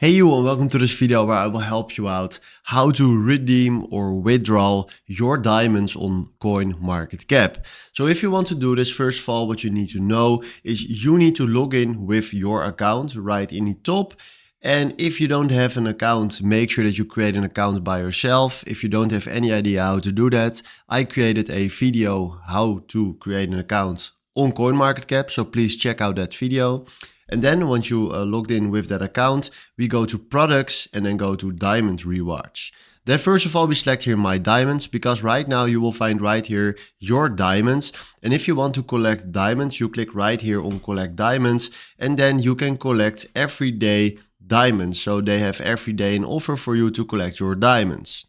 Hey you and welcome to this video where I will help you out how to redeem or withdraw your diamonds on CoinMarketCap. So if you want to do this, first of all, what you need to know is you need to log in with your account right in the top. And if you don't have an account, make sure that you create an account by yourself. If you don't have any idea how to do that, I created a video how to create an account on CoinMarketCap. So please check out that video. And then once you logged in with that account, we go to products and then go to diamond rewards. Then first of all, we select here my diamonds, because right now you will find right here your diamonds. And if you want to collect diamonds, you click right here on collect diamonds, and then you can collect everyday diamonds. So they have every day an offer for you to collect your diamonds.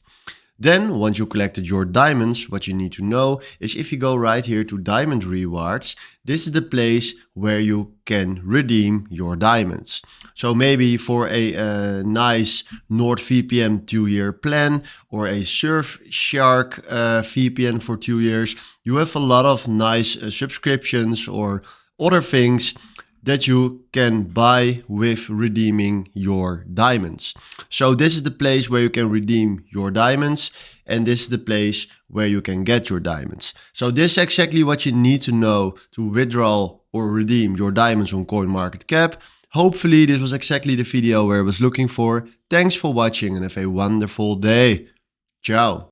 Then once you collected your diamonds, what you need to know is if you go right here to diamond rewards, this is the place where you can redeem your diamonds. So maybe for a nice NordVPN 2-year plan or a Surfshark VPN for 2 years, you have a lot of nice subscriptions or other things that you can buy with redeeming your diamonds. So this is the place where you can redeem your diamonds, and this is the place where you can get your diamonds. So this is exactly what you need to know to withdraw or redeem your diamonds on CoinMarketCap. Hopefully this was exactly the video where I was looking for. Thanks for watching and have a wonderful day. Ciao.